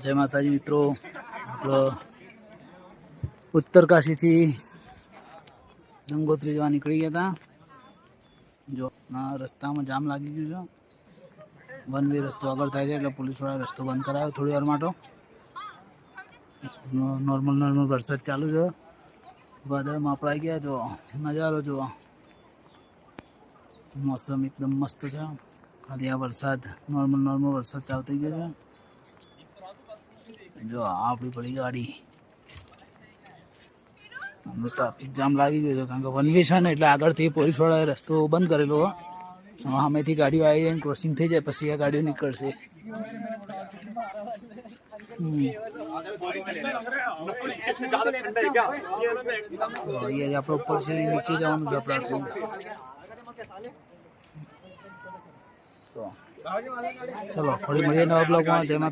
જય માતાજી મિત્રો, આપણો ઉત્તરકાશીથી ગંગોત્રી જવા નીકળી ગયા હતા. જો રસ્તામાં જામ લાગી ગયું છે. વન વે રસ્તો આગળ થાય છે એટલે પોલીસવાળા રસ્તો બંધ કરાવ્યો થોડી વાર માટે. નોર્મલ વરસાદ ચાલુ છે. વાદળમાં આપણાઈ ગયા. જો નજારો જુઓ, મોસમ એકદમ મસ્ત છે. ખાલી આ વરસાદ નોર્મલ વરસાદ ચાલુ થઈ ગયો છે. જો આપણી પડી ગાડી, ટ્રાફિક જામ લાગી ગયો છે કારણ કે વન વે છે ને એટલે આગળથી પોલીસ વાળાએ રસ્તો બંધ કરેલો. સામેથી ગાડીઓ આવી જાય, ક્રોસિંગ થઈ જાય પછી આ ગાડીઓ નીકળશે. આપણે ઉપર છે, નીચે જવાનું છે આપણે. ચલો ફરી મળીએ નવા બ્લોગમાં. જય માતા.